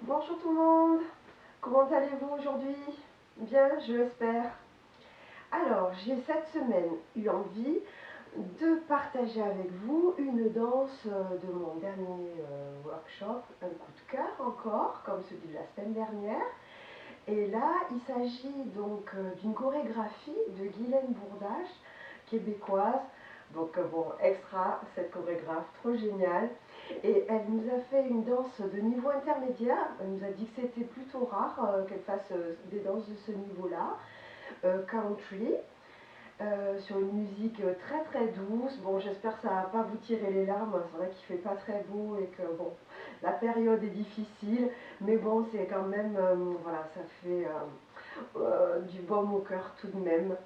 Bonjour tout le monde, comment allez-vous aujourd'hui? Bien, je l'espère. Alors, j'ai cette semaine eu envie de partager avec vous une danse de mon dernier workshop, un coup de cœur encore, comme celui de la semaine dernière. Et là, il s'agit donc d'une chorégraphie de Guylaine Bourdage, québécoise. Donc bon, extra, cette chorégraphe, trop géniale. Et elle nous a fait une danse de niveau intermédiaire. Elle nous a dit que c'était plutôt rare qu'elle fasse des danses de ce niveau-là. Country, sur une musique très très douce. Bon, j'espère que ça va pas vous tirer les larmes. C'est vrai qu'il fait pas très beau et que bon, la période est difficile. Mais bon, c'est quand même, voilà, ça fait du baume au cœur tout de même.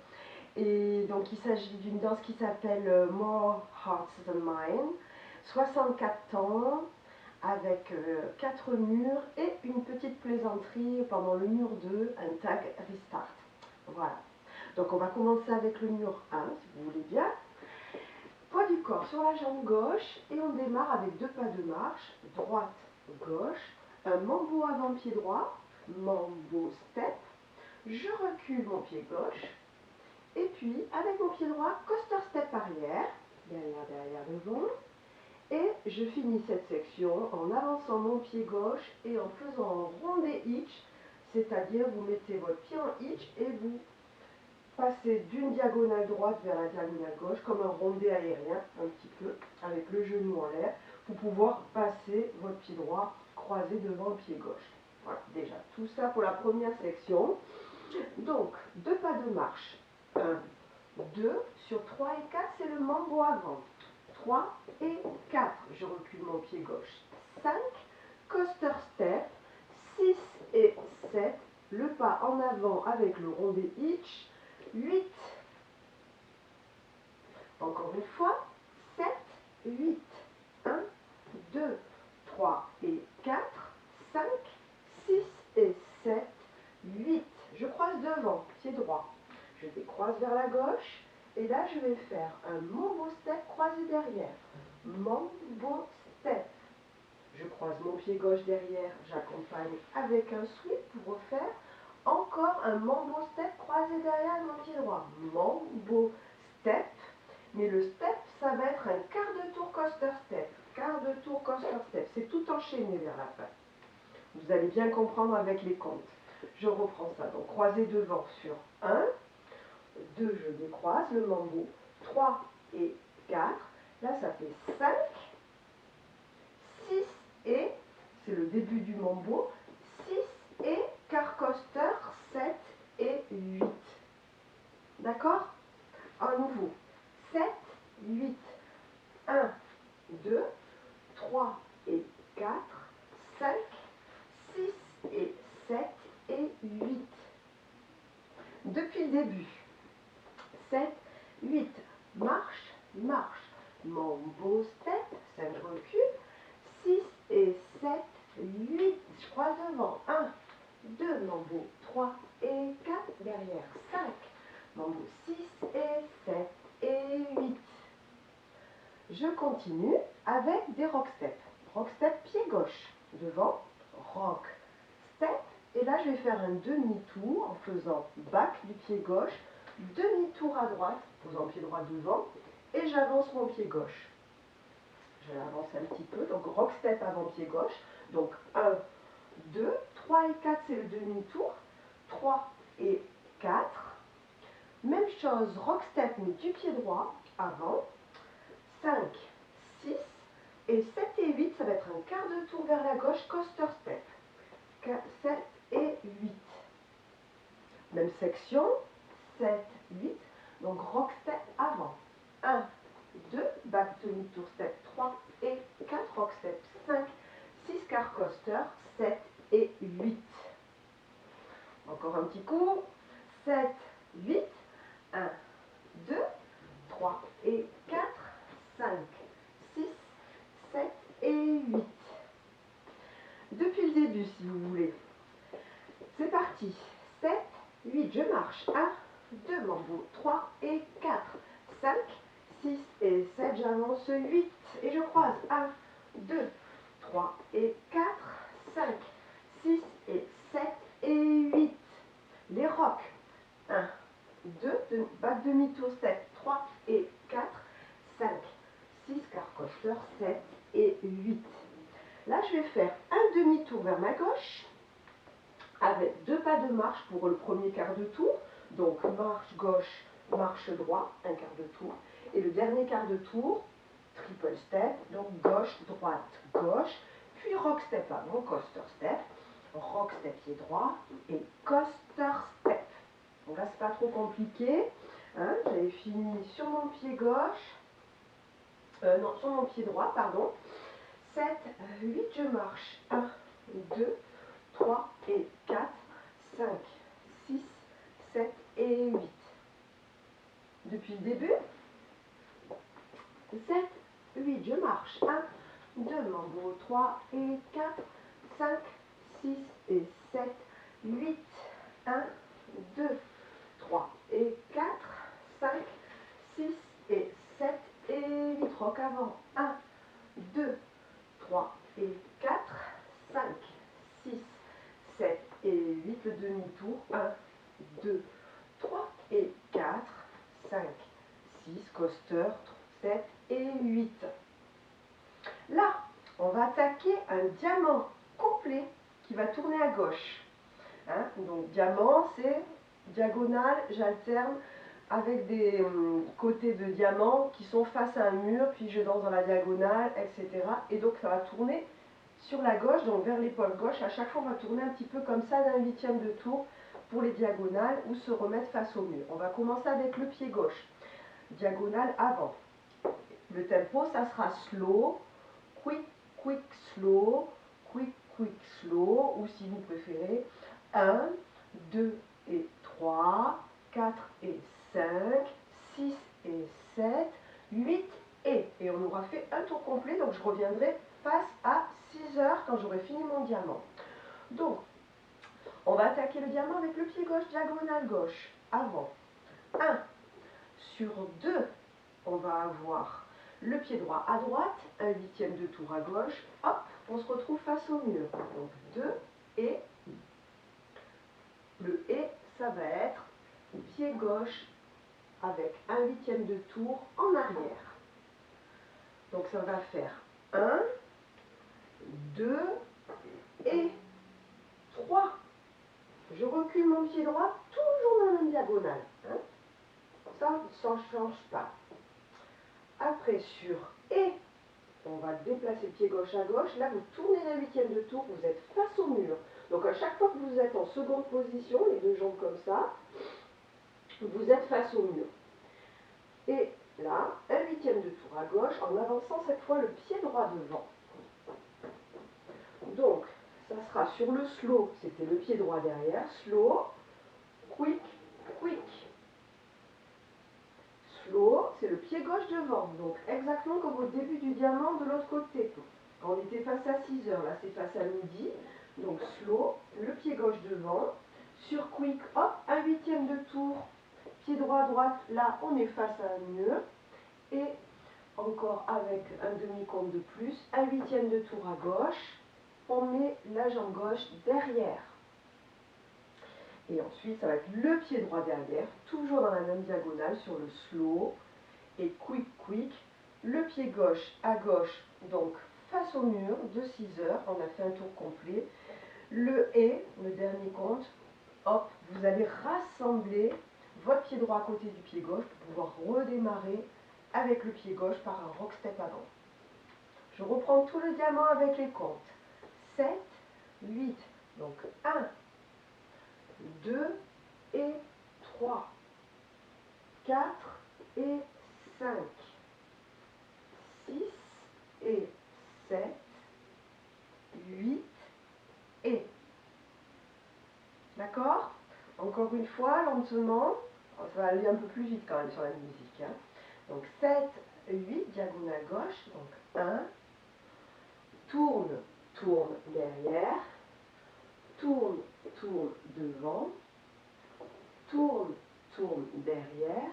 Et donc il s'agit d'une danse qui s'appelle More Hearts Than Mine, 64 temps, avec 4 murs et une petite plaisanterie pendant le mur 2, un tag restart. Voilà. Donc on va commencer avec le mur 1, si vous voulez bien. Poids du corps sur la jambe gauche et on démarre avec 2 pas de marche, droite, gauche, un mambo avant pied droit, mambo step, je recule mon pied gauche, et puis, avec mon pied droit, coaster step arrière, derrière, derrière, devant. Et je finis cette section en avançant mon pied gauche et en faisant un rondé hitch, c'est-à-dire vous mettez votre pied en hitch et vous passez d'une diagonale droite vers la diagonale gauche, comme un rondé aérien, un petit peu, avec le genou en l'air, pour pouvoir passer votre pied droit croisé devant le pied gauche. Voilà, déjà, tout ça pour la première section. Donc, 2 pas de marche. 1, 2, sur 3 et 4, c'est le mambo avant. 3 et 4, je recule mon pied gauche. 5, coaster step. 6 et 7, le pas en avant avec le rondé hitch. 8, encore une fois, 7, 8. 1, 2, 3 et 4, 5, 6 et 7, 8. Je croise devant, pied droit. Je décroise vers la gauche. Et là, je vais faire un mambo step croisé derrière. Mambo step. Je croise mon pied gauche derrière. J'accompagne avec un sweep pour refaire encore un mambo step croisé derrière mon pied droit. Mambo step. Mais le step, ça va être un quart de tour coaster step. Quart de tour coaster step. C'est tout enchaîné vers la fin. Vous allez bien comprendre avec les comptes. Je reprends ça. Donc, croisé devant sur 1. 2, je décroise le mambo, 3 et 4, là ça fait 5, 6 et, c'est le début du mambo, 6 et quart coaster, 7 et 8. D'accord? À nouveau, 7, 8, 1, 2, 3 et 4, 5, 6 et 7 et 8. Depuis le début. 7, 8, marche, marche, mambo step, 5 recul, 6 et 7, 8, je croise devant, 1, 2, mambo, 3 et 4, derrière, 5, mambo 6 et 7 et 8. Je continue avec des rock step. Rock step pied gauche, devant, rock step, et là je vais faire un demi-tour en faisant back du pied gauche, demi-tour à droite, posant pied droit devant, et j'avance mon pied gauche. Je l'avance un petit peu, donc rock step avant pied gauche, donc 1, 2, 3 et 4 c'est le demi-tour, 3 et 4, même chose, rock step mais du pied droit, avant, 5, 6, et 7 et 8 ça va être un quart de tour vers la gauche, coaster step, 7 et 8. Même section, 7, 8, donc rock step avant. 1, 2, back demi-tour step 3 et 4, rock step 5, 6 quart coaster, 7 et 8. Encore un petit coup, 7, 8, 1, 2, 3 et 4, 5, 6, 7 et 8. Depuis le début, si vous voulez. C'est parti. 7, 8, je marche. 1, 2, mambo, 3 et 4, 5, 6 et 7, j'avance 8 et je croise. 1, 2, 3 et 4, 5, demi-tour, step 3 et 4, 5, 6, car coaster, 7 et 8. Là, je vais faire un demi-tour vers ma gauche, avec 2 pas de marche pour le premier quart de tour. Donc, marche gauche, marche droit, un quart de tour. Et le dernier quart de tour, triple step, donc gauche, droite, gauche. Puis rock step avant, coaster step, rock step pied droit et coaster step. Donc là, c'est pas trop compliqué. Hein, j'avais fini sur mon pied gauche, non, sur mon pied droit, pardon. 7, 8, je marche. 1, 2, 3 et 4, 5, 6, 7 et 8. Depuis le début, 7, 8, je marche. 1, 2, mambo, 3 et 4, 5, 6 et 7, 8, 1, 2, 3 et 4, 5, 6 et 7 et 8. Rock avant. 1, 2, 3 et 4, 5, 6, 7 et 8. Le demi-tour. 1, 2, 3 et 4, 5, 6, coaster, 7 et 8. Là, on va attaquer un diamant complet qui va tourner à gauche. Hein? Donc diamant, c'est diagonale, j'alterne avec des côtés de diamant qui sont face à un mur, puis je danse dans la diagonale, etc. Et donc ça va tourner sur la gauche, donc vers l'épaule gauche. À chaque fois, on va tourner un petit peu comme ça d'un huitième de tour pour les diagonales ou se remettre face au mur. On va commencer avec le pied gauche. Diagonale avant. Le tempo, ça sera slow, quick, quick, slow, quick, quick, slow, ou si vous préférez, 1, 2 et 3, 4 et 5, 6 et 7, 8 et on aura fait un tour complet, donc je reviendrai face à 6 heures quand j'aurai fini mon diamant. Donc, on va attaquer le diamant avec le pied gauche, diagonale gauche, avant. 1, sur 2, on va avoir le pied droit à droite, un huitième de tour à gauche, hop, on se retrouve face au mur. Donc 2 et le et, ça va être pied gauche avec un huitième de tour en arrière. Donc ça va faire 1, 2 et 3. Je recule mon pied droit toujours dans la même diagonale. Hein. Ça ne change pas. Après sur et, on va déplacer le pied gauche à gauche. Là, vous tournez la huitième de tour, vous êtes face au mur. Donc à chaque fois que vous êtes en seconde position, les deux jambes comme ça, vous êtes face au mur. Et là, un huitième de tour à gauche, en avançant cette fois le pied droit devant. Donc, ça sera sur le slow, c'était le pied droit derrière, slow, quick, quick. Slow, c'est le pied gauche devant, donc exactement comme au début du diamant de l'autre côté. Quand on était face à 6 heures, là c'est face à midi, donc slow, le pied gauche devant. Sur quick, hop, un huitième de tour, pied droit à droite, là on est face à un mur. Et encore avec un demi-compte de plus, un huitième de tour à gauche, on met la jambe gauche derrière. Et ensuite, ça va être le pied droit derrière, toujours dans la même diagonale sur le slow. Et quick, quick, le pied gauche à gauche, donc face au mur de 6 heures. On a fait un tour complet. Le et, le dernier compte, hop, vous allez rassembler votre pied droit à côté du pied gauche pour pouvoir redémarrer avec le pied gauche par un rock step avant. Je reprends tout le diamant avec les comptes. 7, 8, donc 1, 2 et 3, 4 et 5, 6 et 7, 8 et. D'accord? Encore une fois, lentement. Ça va aller un peu plus vite quand même sur la musique. Hein. Donc 7, 8, diagonale gauche. Donc 1, tourne, tourne derrière, tourne, tourne devant, tourne, tourne derrière,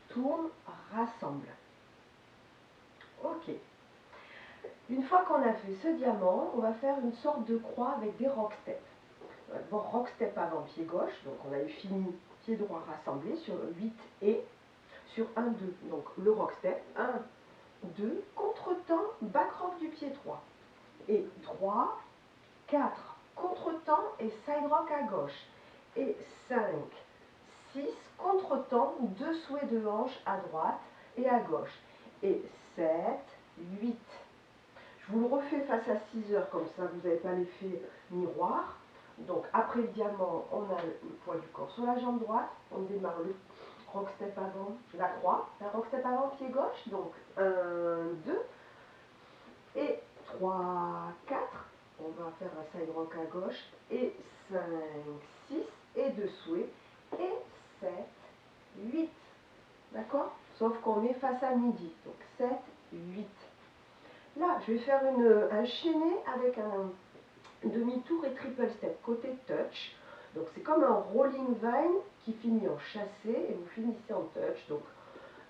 tourne, rassemble. Ok. Une fois qu'on a fait ce diamant, on va faire une sorte de croix avec des rock steps. Bon, rock step avant pied gauche, donc on avait fini pieds droits rassemblés sur 8 et sur 1, 2. Donc le rock step, 1, 2, contre-temps, back rock du pied droit. Et 3, 4, contre-temps et side rock à gauche. Et 5, 6, contre-temps, 2 souhaits de hanche à droite et à gauche. Et 7, 8. Je vous le refais face à 6 heures, comme ça vous n'avez pas l'effet miroir. Donc après le diamant, on a le poids du corps sur la jambe droite. On démarre le rock step avant, la croix. La rock step avant, pied gauche. Donc 1, 2 et 3, 4. On va faire un side rock à gauche. Et 5, 6 et 2 souhaits. Et 7, 8. D'accord? Sauf qu'on est face à midi. Donc 7, 8. Là, je vais faire un chaîné avec un demi-tour et triple step, côté touch. Donc c'est comme un rolling vine qui finit en chassé et vous finissez en touch. Donc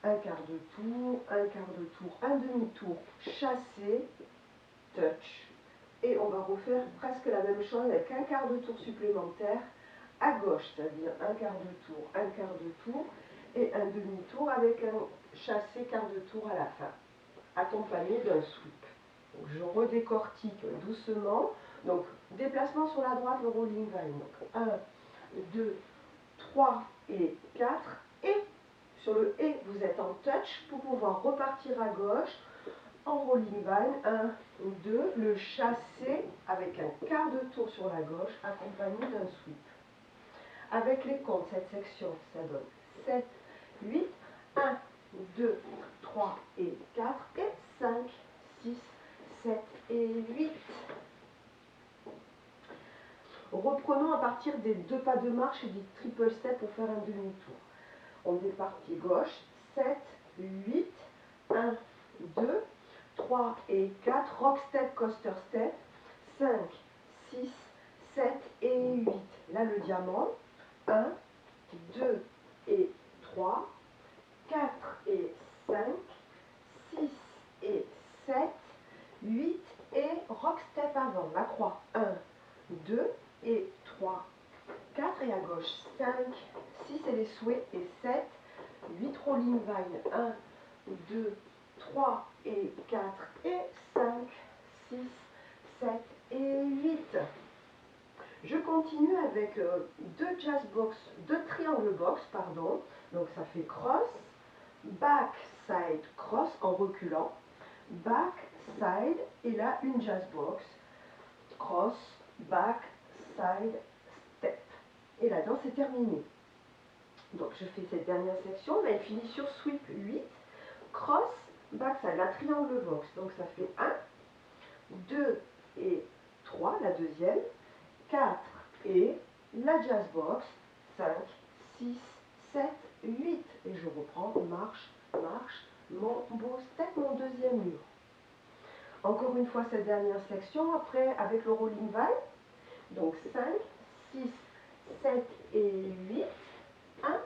un quart de tour, un quart de tour, un demi-tour, chassé, touch. Et on va refaire presque la même chose avec un quart de tour supplémentaire à gauche, c'est-à-dire un quart de tour, un quart de tour et un demi-tour avec un chassé quart de tour à la fin, accompagné d'un sweep. Donc je redécortique doucement. Donc déplacement sur la droite, le rolling vine. Donc 1, 2, 3 et 4. Et sur le et, vous êtes en touch pour pouvoir repartir à gauche en rolling vine. 1, 2, le chassé avec un quart de tour sur la gauche accompagné d'un sweep. Avec les comptes, cette section, ça donne 7, 8, 1, 2, 3 et 4 et 5, 6, 7 et 8. Reprenons à partir des 2 pas de marche et du triple step pour faire un demi-tour. On départ pied gauche, 7, 8, 1, 2, 3 et 4, rock step, coaster step, 5, 6, 7 et 8. Là le diamant, 1, 2 et 3, 4 et 5, 6 et 7, 8 et rock step avant, la croix, 1, 2 et 3, 4 et à gauche, 5, 6 et les souhaits et 7, 8 rolling vine, 1, 2, 3 et 4 et 5, 6, 7 et 8. Je continue avec deux triangles box, pardon. Donc ça fait cross, back, side, cross en reculant, back, side, et là une jazz box, cross, back, side, step. Et la danse est terminée. Donc je fais cette dernière section, là elle finit sur sweep 8, cross, back, side, la triangle box. Donc ça fait 1, 2 et 3, la deuxième, 4 et la jazz box, 5, 6, 7, 8. Et je reprends, marche, marche, mon beau step, mon deuxième mur. Encore une fois cette dernière section, après avec le rolling vine. Donc 5, 6, 7 et 8. 1,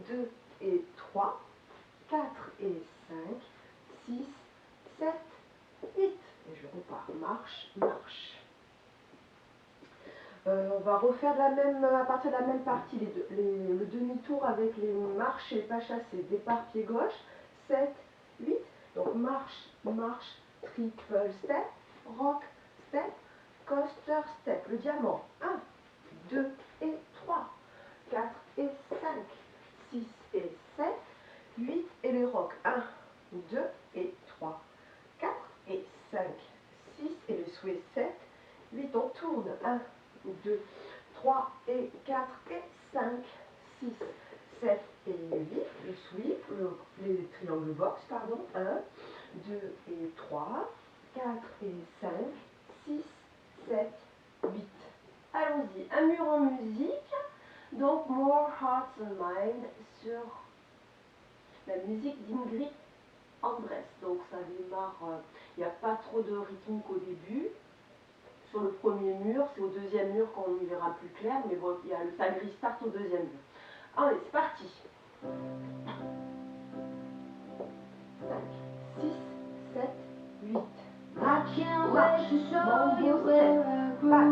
2 et 3, 4 et 5, 6, 7, 8. Et je repars, marche, marche. On va refaire à partir de la même partie le demi-tour avec les marches et pas chassés. Départ pied gauche, 7, 8. Donc marche, marche, triple step, rock, step, coaster, step. Le diamant, 1, 2 et 3, 4 et 5, 6 et 7, 8 et les rock, 1, 2 et 3, 4 et 5, 6 et le sway 7, 8, on tourne, 1, 2, 3 et 4 et 5, 6, 7 et 8, le sweep, les triangles box, pardon, 1, 2 et 3, 4 et 5, 6, 7, 8. Allons-y, un mur en musique, donc More Hearts and Mind sur la musique d'Ingrid Andress. Donc ça démarre, il n'y a pas trop de rythmique au début. Sur le premier mur, c'est au deuxième mur qu'on y verra plus clair, mais bon, il y a ça restart au deuxième mur. Allez, c'est parti. 5, 6, 7, 8. Marche, marche, mambo step, back,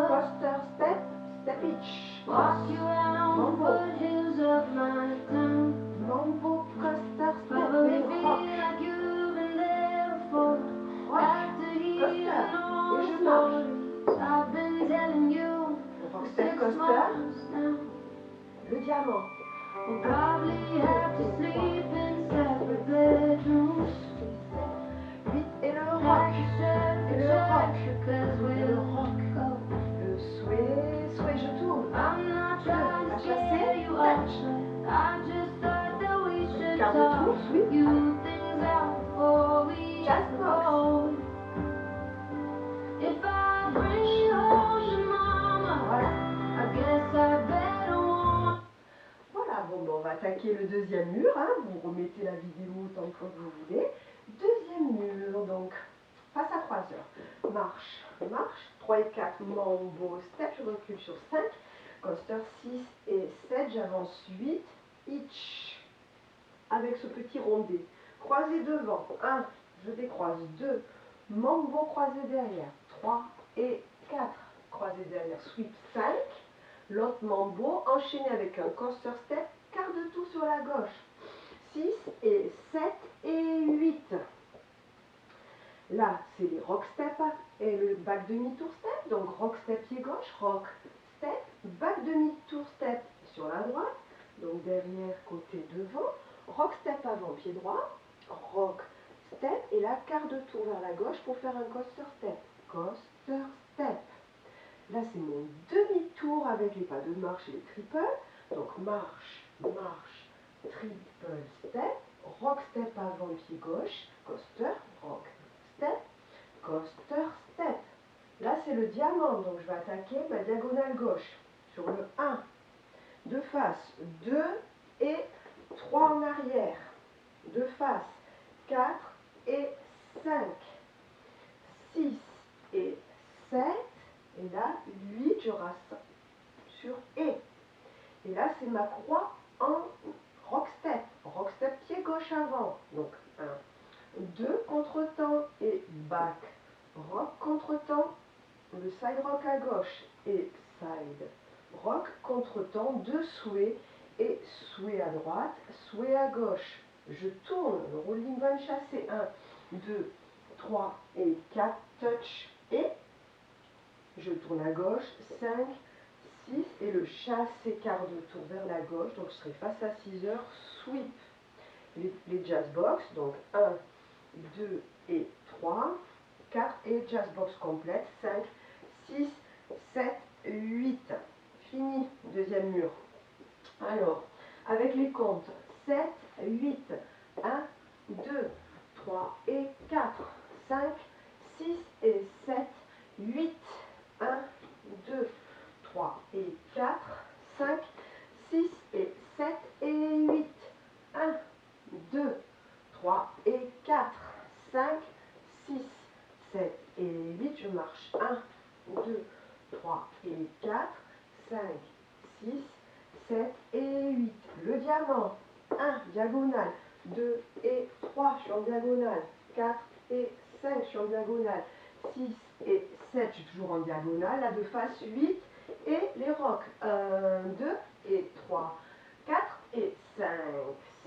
coaster step, step each, cross, mambo, coaster, le diamant. We'll probably have to sleep in separate bedrooms. 8 et le rock. Like a Et le rock. because Et le we'll rock. go. Le sway, je tourne. I'm not trying La to scare chassée, you touch. off. I just thought that we should Quart de tour, talk sweep. you things out before we Jazz box. go. If I bring you home to mama, Voilà. I guess I better warn. Voilà, bon, ben, on va attaquer le deuxième mur. Hein. Vous remettez la vidéo autant de fois que vous voulez. Deuxième mur, donc, face à 3 heures. Marche, marche. 3 et 4, mambo, step. Je recule sur 5. Coaster 6 et 7. J'avance 8. Hitch. Avec ce petit rondé. Croisé devant. 1. Je décroise. 2. Mambo croisé derrière. 3 et 4. Croisé derrière. Sweep 5. L'autre mambo, enchaîné avec un coaster step, quart de tour sur la gauche. 6 et 7 et 8. Là, c'est les rock step et le back demi-tour step. Donc rock step pied gauche, rock step, back demi-tour step sur la droite. Donc derrière, côté devant. Rock step avant, pied droit. Rock step et là, quart de tour vers la gauche pour faire un coaster step. Coaster step. Là, c'est mon demi-tour avec les pas de marche et les triples. Donc, marche, marche, triple step, rock step avant pied gauche, coaster, rock step, coaster step. Là, c'est le diamant, donc je vais attaquer ma diagonale gauche sur le 1. De face, 2 et 3 en arrière. De face, 4 et 5. 6 et 7. Et là, 8, je reste sur et. Et là, c'est ma croix en rock step. Rock step pied gauche avant. Donc, 1, 2, contre-temps et back. Rock contre-temps, le side rock à gauche et side rock contre-temps, 2 sway et sway à droite, sway à gauche. Je tourne, le rolling van chassé. 1, 2, 3 et 4, touch et je tourne à gauche, 5, 6 et le chassé quart de tour vers la gauche, donc je serai face à 6 heures, sweep. Les jazz box, donc 1, 2 et 3, 4 et jazz box complète, 5, 6, 7, 8. Fini, deuxième mur. Alors, avec les comptes, 7, 8, 1, 2, 3 et 4, 5, 6 et 7, 8. 1, 2, 3 et 4, 5, 6 et 7 et 8. 1, 2, 3 et 4, 5, 6, 7 et 8. Je marche. 1, 2, 3 et 4, 5, 6, 7 et 8. Le diamant. 1, diagonale. 2 et 3, je suis en diagonale. 4 et 5, je suis en diagonale. 6 et 7, je suis toujours en diagonale. Là, de face, 8 et les rocs. 1, 2 et 3, 4 et 5,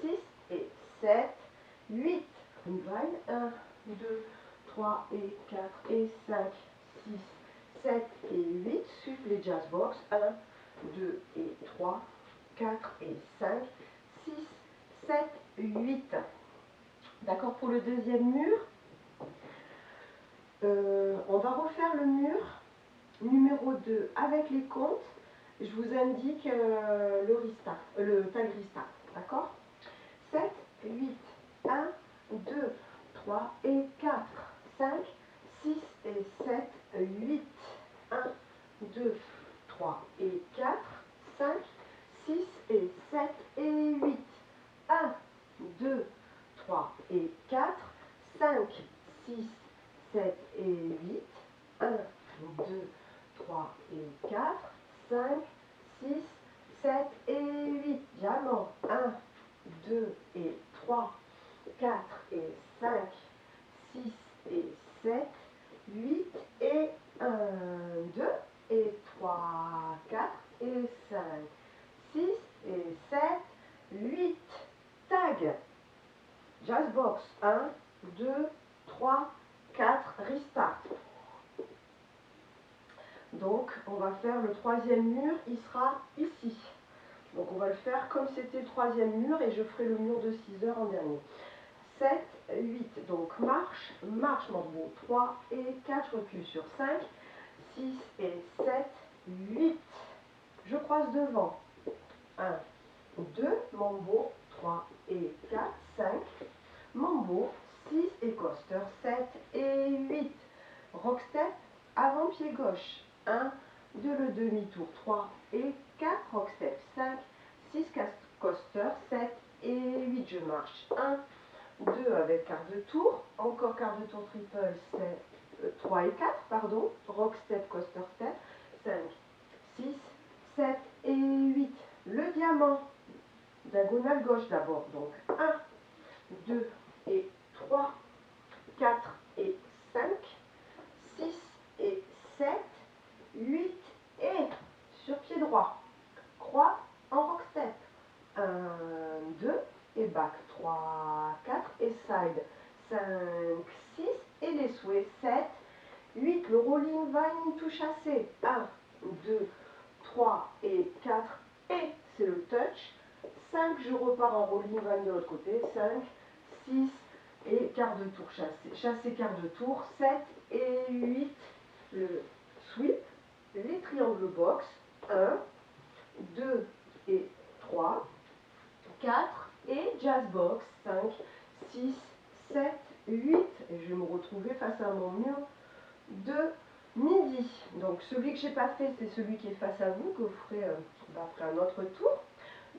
6 et 7, 8. Une vague. 1, 2, 3 et 4 et 5, 6, 7 et 8. Suivent les jazz box. 1, 2 et 3, 4 et 5, 6, 7, 8. D'accord pour le deuxième mur. On va refaire le mur numéro 2 avec les comptes. Je vous indique le restart, le tag restart. D'accord? 7, 8, 1, 2, 3 et 4, 5, 6 et 7, 8. 1, 2, 3 et 4, 5, 6 et 7 et 8. 1, 2, 3 et 4, 5, 6, 7 et 8. 1, 2, 3 et 4, 5, 6, 7 et 8. Diamant. 1, 2 et 3, 4 et 5, 6 et 7, 8 et 1, 2 et 3, 4 et 5, 6 et 7, 8. Tag. Jazz box. 1, 2, 3, 4. Restart. Donc on va faire le troisième mur, il sera ici. Donc on va le faire comme c'était le troisième mur et je ferai le mur de 6 heures en dernier. 7, 8, donc marche, marche Mambo, 3 et 4, recule sur 5, 6 et 7, 8, je croise devant, 1, 2, Mambo, 3 et 4, 5, Mambo, 6 et coaster, 7 et 8, rock step, avant pied gauche, 1, 2 le demi-tour, 3 et 4, rock step, 5, 6 coaster, 7 et 8, je marche, 1, 2 avec quart de tour, encore quart de tour triple, c'est 3 et 4, pardon, rock step, coaster step, 5, 6, 7 et 8, le diamant, diagonale gauche d'abord, donc 1, 2 et 3, 4 et 5, 6 et 7, 8 et sur pied droit, croix en rock step, 1, 2 et back, 3, 4 et side, 5, 6 et les souhaits, 7, 8, le rolling vine tout chassé, 1, 2, 3 et 4 et c'est le touch, 5, je repars en rolling vine de l'autre côté, 5, 6 et quart de tour chassé, chassé quart de tour, 7 et 8, le sweep, les triangles box, 1, 2 et 3, 4 et jazz box, 5, 6, 7, 8, et je vais me retrouver face à mon mur de midi. Donc celui que j'ai pas fait, c'est celui qui est face à vous, que vous ferez après un autre tour.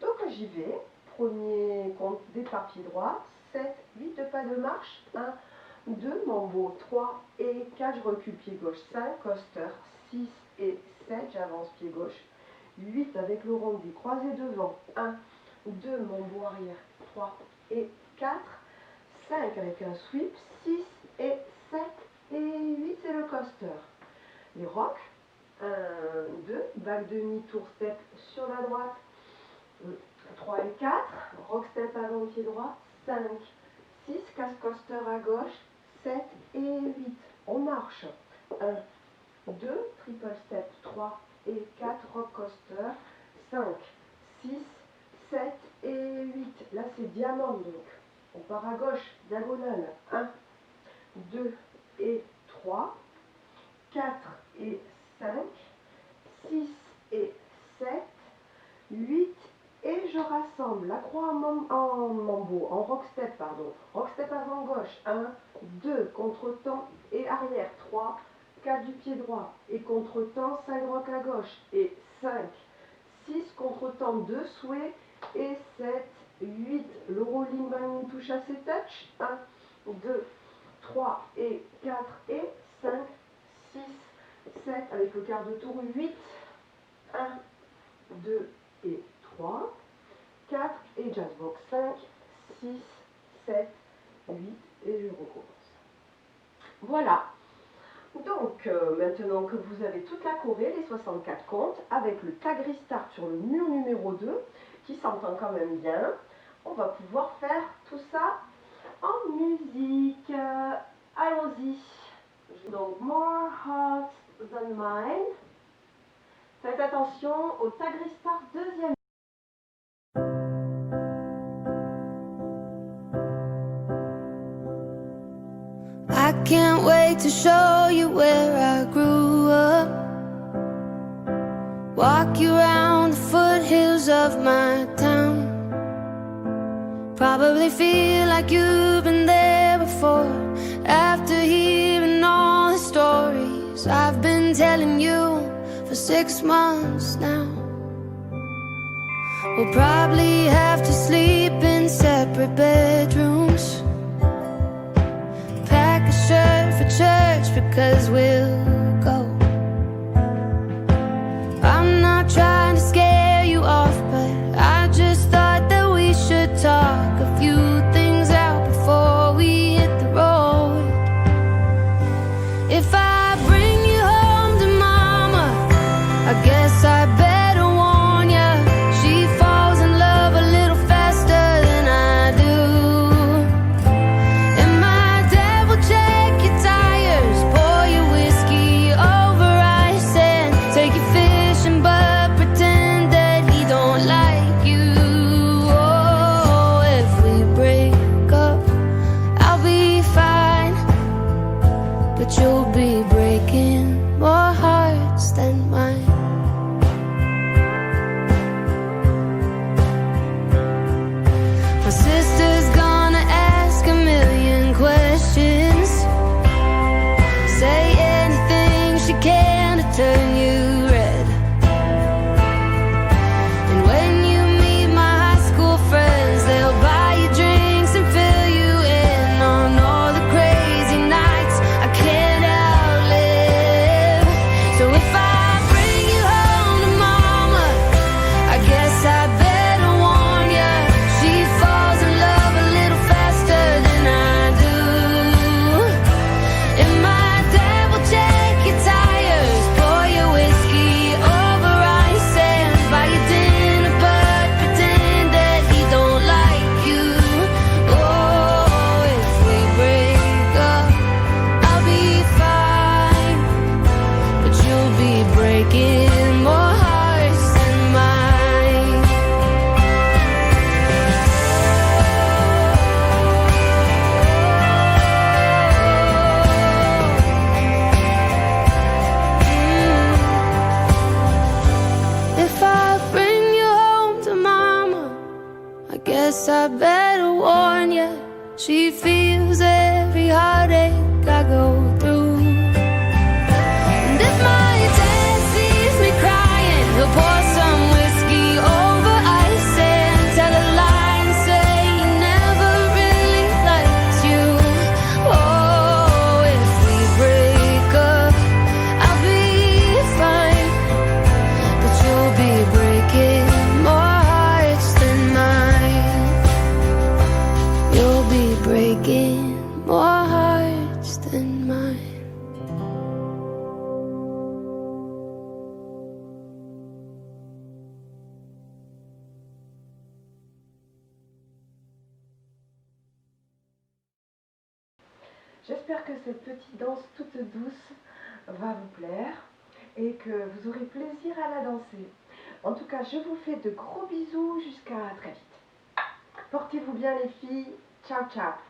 Donc j'y vais, premier compte départ pied droit, 7, 8 de pas de marche, 1, 2, Mambo, 3 et 4, je recule pied gauche, 5, coaster, 6 et 7, j'avance pied gauche, 8 avec le rondi, croisé devant, 1, 2, Mambo arrière, 3 et 4, 5 avec un sweep, 6 et 7 et 8, c'est le coaster. Les rocks, 1, 2, back demi-tour step sur la droite, 3 et 4, rock step avant pied droit, 5, 6, casse coaster à gauche, 7 et 8, on marche, 1, 2, triple step, 3 et 4, rock coaster, 5, 6, 7 et 8, là c'est diamant donc, on part à gauche, diagonale, 1, 2 et 3, 4 et 5, 6 et 7, 8 et je rassemble la croix en mambo, en rock step, pardon, rock step avant gauche, 1, 2, contre-temps et arrière, 3, 4 du pied droit et contre-temps, 5 rock à gauche et 5, 6, contre-temps, 2 souhaits et 7, 8, le rolling vine touche à ses touch, 1, 2, 3 et 4 et 5, 6, 7 avec le quart de tour, 8, 1, 2 et 3, 4 et jazz box, 5, 6, 7, 8 et je recommence. Voilà. Donc maintenant que vous avez toute la choré, les 64 comptes, avec le tag restart sur le mur numéro 2, qui s'entend quand même bien, on va pouvoir faire tout ça en musique. Allons-y. Donc, more hearts than mine. Faites attention au tag restart deuxième. I can't wait to show you where I grew up. Walk you around the foothills of my town. Probably feel like you've been there before. After hearing all the stories I've been telling you for 6 months now. We'll probably have to sleep in separate bedrooms. Pack a shirt for church because we'll go. I'm not trying to scare you off, but I just thought that we should talk a few things out before we hit the road. If I bring you home to mama, I guess I better warn ya. She falls in love a little faster than I do. And my dad will check your tires, pour your whiskey breaking more hearts than mine. If I bring you home to mama, I guess I better warn ya. She feels every heartache I go through. And if my dad sees me crying, he'll pour some whiskey over ice and tell a lie and say he never really liked you. Oh, if we break up, I'll be fine, but you'll be breaking more hearts than mine. You'll be breaking more hearts than mine. J'espère que cette petite danse toute douce va vous plaire et que vous aurez plaisir à la danser. En tout cas, je vous fais de gros bisous jusqu'à très vite. Portez-vous bien les filles. Ciao, ciao.